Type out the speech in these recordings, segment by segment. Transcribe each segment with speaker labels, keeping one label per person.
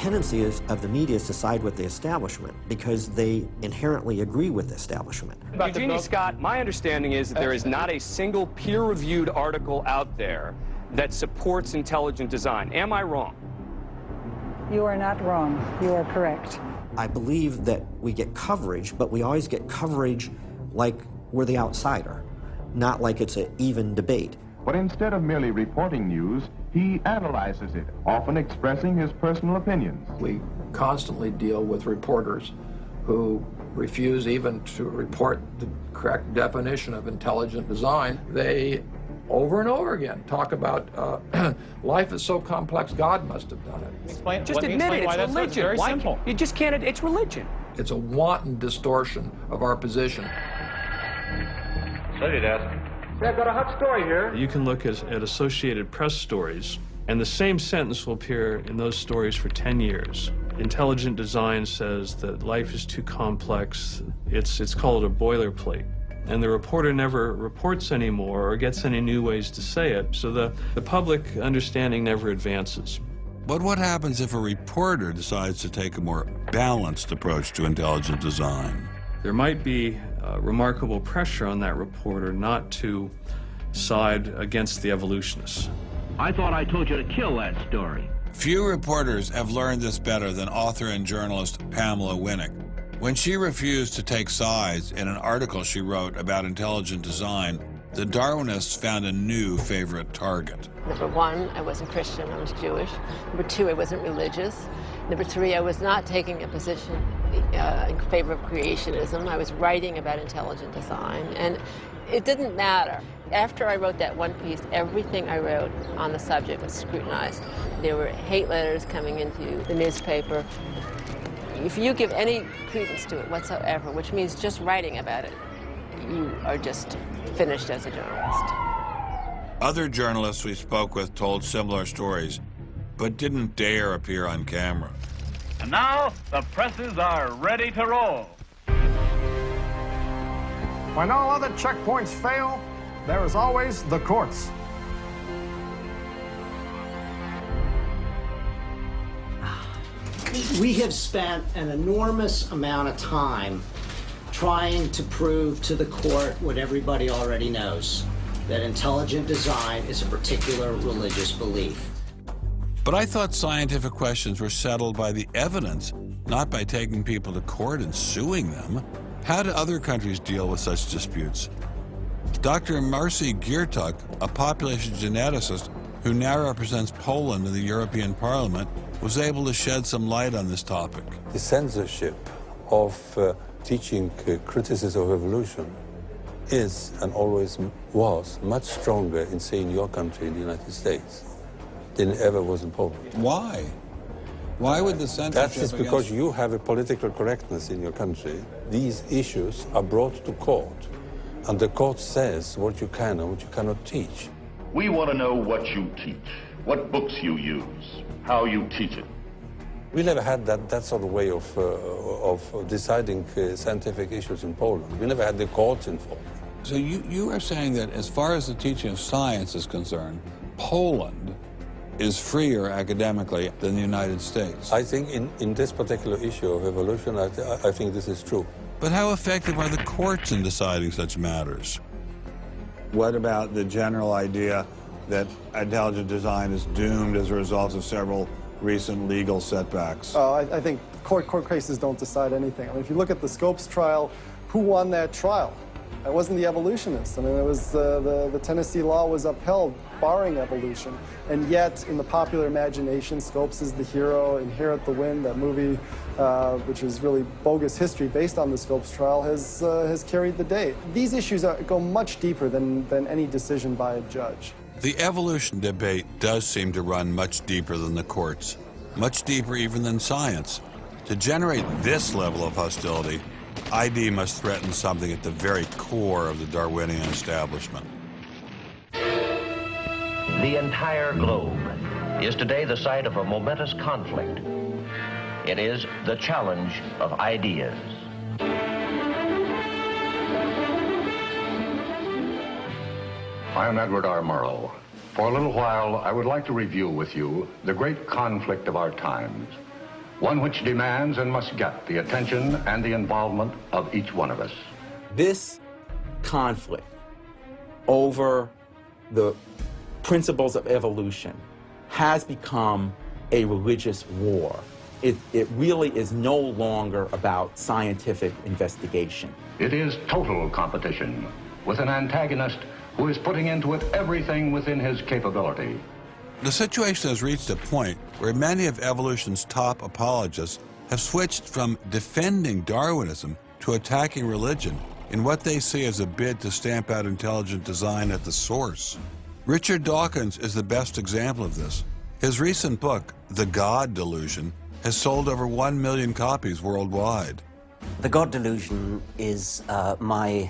Speaker 1: tendency of the media is to side with the establishment because they inherently agree with the establishment.
Speaker 2: Eugenie Scott, my understanding is that there is not a single peer-reviewed article out there that supports intelligent design. Am I wrong?
Speaker 3: You are not wrong. You are correct.
Speaker 1: I believe that we get coverage, but we always get coverage like we're the outsider, not like it's an even debate.
Speaker 4: But instead of merely reporting news, he analyzes it, often expressing his personal opinions.
Speaker 5: We constantly deal with reporters who refuse even to report the correct definition of intelligent design. They, over and over again, talk about life is so complex, God must have done it.
Speaker 2: Just admit it, it's religion.
Speaker 6: It's very simple.
Speaker 2: You just can't, it's religion.
Speaker 5: It's a wanton distortion of our position.
Speaker 7: Study desk.
Speaker 6: I've got a hot story here.
Speaker 8: You can look at Associated Press stories, and the same sentence will appear in those stories for 10 years. Intelligent design says that life is too complex. It's called a boilerplate. And the reporter never reports anymore or gets any new ways to say it, so the public understanding never advances.
Speaker 9: But what happens if a reporter decides to take a more balanced approach to intelligent design?
Speaker 8: There might be remarkable pressure on that reporter not to side against the evolutionists.
Speaker 7: I thought I told you to kill that story.
Speaker 9: Few reporters have learned this better than author and journalist Pamela Winnick. When she refused to take sides in an article she wrote about intelligent design, the Darwinists found a new favorite target.
Speaker 10: Number one, I wasn't Christian, I was Jewish. Number two, I wasn't religious. Number three, I was not taking a position in favor of creationism. I was writing about intelligent design, and it didn't matter. After I wrote that one piece, everything I wrote on the subject was scrutinized. There were hate letters coming into the newspaper. If you give any credence to it whatsoever, which means just writing about it, you are just finished as a journalist.
Speaker 9: Other journalists we spoke with told similar stories, but didn't dare appear on camera.
Speaker 7: And now, the presses are ready to roll.
Speaker 6: When all other checkpoints fail, there is always the courts.
Speaker 11: We have spent an enormous amount of time trying to prove to the court what everybody already knows, that intelligent design is a particular religious belief.
Speaker 9: But I thought scientific questions were settled by the evidence, not by taking people to court and suing them. How do other countries deal with such disputes? Dr. Marcy Giertuk, a population geneticist who now represents Poland in the European Parliament, was able to shed some light on this topic.
Speaker 12: The censorship of teaching criticism of evolution is and always was much stronger in, say, in your country, in the United States, than it ever was in Poland.
Speaker 9: Why? Why would the censorship?
Speaker 12: That is because you have a political correctness in your country. These issues are brought to court, and the court says what you can and what you cannot teach.
Speaker 13: We want to know what you teach, what books you use, how you teach it.
Speaker 12: We never had that sort of way of deciding scientific issues in Poland. We never had the courts involved.
Speaker 9: So you are saying that as far as the teaching of science is concerned, Poland is freer academically than the United States.
Speaker 12: I think in this particular issue of evolution, I think this is true.
Speaker 9: But how effective are the courts in deciding such matters?
Speaker 14: What about the general idea that intelligent design is doomed as a result of several recent legal setbacks?
Speaker 15: I think court cases don't decide anything. I mean, if you look at the Scopes trial, who won that trial? It wasn't the evolutionists. I mean, it was the Tennessee law was upheld, barring evolution. And yet, in the popular imagination, Scopes is the hero. Inherit the Wind, that movie, which is really bogus history based on the Scopes trial, has carried the day. These issues go much deeper than any decision by a judge.
Speaker 9: The evolution debate does seem to run much deeper than the courts, much deeper even than science. To generate this level of hostility, ID must threaten something at the very core of the Darwinian establishment.
Speaker 16: The entire globe is today the site of a momentous conflict. It is the challenge of ideas.
Speaker 17: I am Edward R. Murrow. For a little while, I would like to review with you the great conflict of our times, one which demands and must get the attention and the involvement of each one of us.
Speaker 18: This conflict over the principles of evolution has become a religious war. It really is no longer about scientific investigation.
Speaker 17: It is total competition with an antagonist who is putting into it everything within his capability.
Speaker 9: The situation has reached a point where many of evolution's top apologists have switched from defending Darwinism to attacking religion in what they see as a bid to stamp out intelligent design at the source. Richard Dawkins is the best example of this. His recent book, The God Delusion, has sold over 1 million copies worldwide.
Speaker 19: The God Delusion is my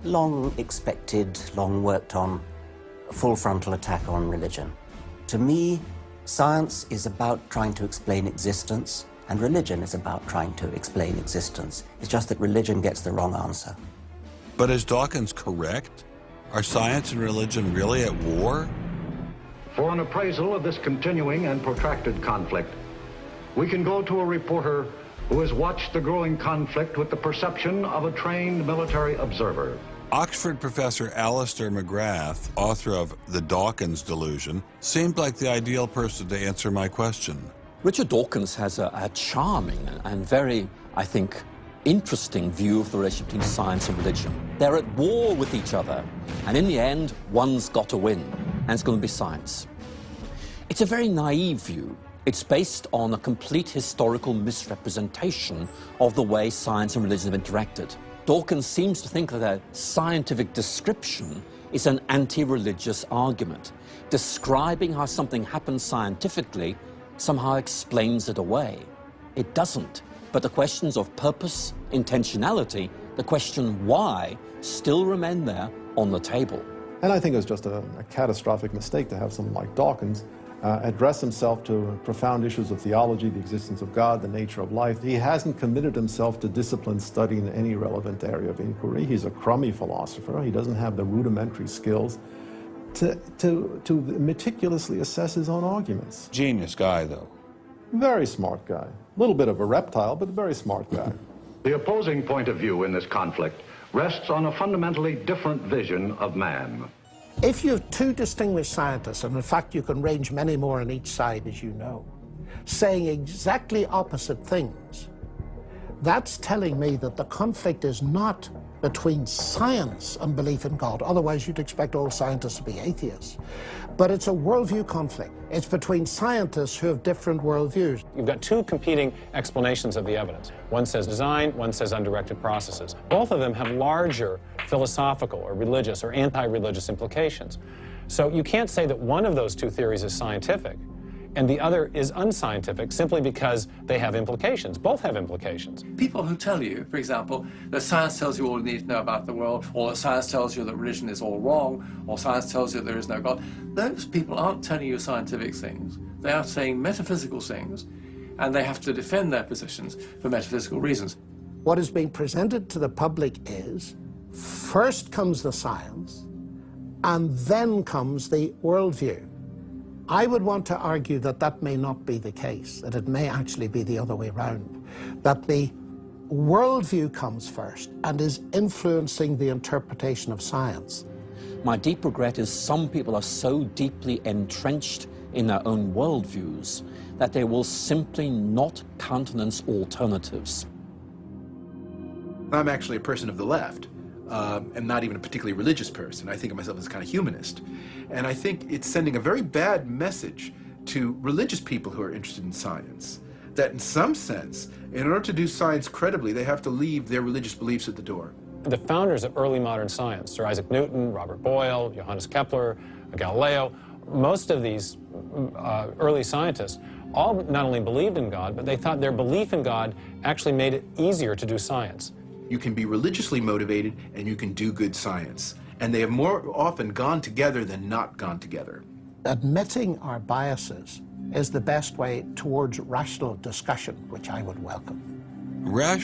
Speaker 19: long-expected, long-worked-on, full-frontal attack on religion. To me, science is about trying to explain existence, and religion is about trying to explain existence. It's just that religion gets the wrong answer.
Speaker 9: But is Dawkins correct? Are science and religion really at war?
Speaker 17: For an appraisal of this continuing and protracted conflict, we can go to a reporter who has watched the growing conflict with the perception of a trained military observer.
Speaker 9: Oxford professor Alistair McGrath, author of The Dawkins Delusion, seemed like the ideal person to answer my question.
Speaker 20: Richard Dawkins has a charming and very, I think, interesting view of the relationship between science and religion. They're at war with each other, and in the end, one's got to win, and it's going to be science. It's a very naive view. It's based on a complete historical misrepresentation of the way science and religion have interacted. Dawkins seems to think that a scientific description is an anti-religious argument. Describing how something happens scientifically somehow explains it away. It doesn't. But the questions of purpose, intentionality, the question why, still remain there on the table.
Speaker 21: And I think it was just a catastrophic mistake to have someone like Dawkins address himself to profound issues of theology, the existence of God, the nature of life. He hasn't committed himself to disciplined study in any relevant area of inquiry. He's a crummy philosopher. He doesn't have the rudimentary skills to meticulously assess his own arguments.
Speaker 14: Genius guy, though.
Speaker 21: Very smart guy. A little bit of a reptile, but a very smart guy.
Speaker 17: The opposing point of view in this conflict rests on a fundamentally different vision of man.
Speaker 22: If you have two distinguished scientists, and in fact you can range many more on each side, as you know, saying exactly opposite things, that's telling me that the conflict is not between science and belief in God. Otherwise, you'd expect all scientists to be atheists. But it's a worldview conflict. It's between scientists who have different worldviews.
Speaker 23: You've got two competing explanations of the evidence. One says design, one says undirected processes. Both of them have larger philosophical or religious or anti-religious implications. So you can't say that one of those two theories is scientific and the other is unscientific simply because they have implications. Both have implications.
Speaker 24: People who tell you, for example, that science tells you all you need to know about the world, or that science tells you that religion is all wrong, or science tells you there is no God, those people aren't telling you scientific things. They are saying metaphysical things, and they have to defend their positions for metaphysical reasons.
Speaker 22: What is being presented to the public is, first comes the science, and then comes the worldview. I would want to argue that that may not be the case, that it may actually be the other way around, that the worldview comes first and is influencing the interpretation of science.
Speaker 20: My deep regret is some people are so deeply entrenched in their own worldviews that they will simply not countenance alternatives.
Speaker 25: I'm actually a person of the left. And not even a particularly religious person. I think of myself as a kind of humanist. And I think it's sending a very bad message to religious people who are interested in science, that in some sense, in order to do science credibly, they have to leave their religious beliefs at the door.
Speaker 23: The founders of early modern science, Sir Isaac Newton, Robert Boyle, Johannes Kepler, Galileo, most of these early scientists all not only believed in God, but they thought their belief in God actually made it easier to do science.
Speaker 25: You can be religiously motivated and you can do good science. And they have more often gone together than not gone together.
Speaker 22: Admitting our biases is the best way towards rational discussion, which I would welcome.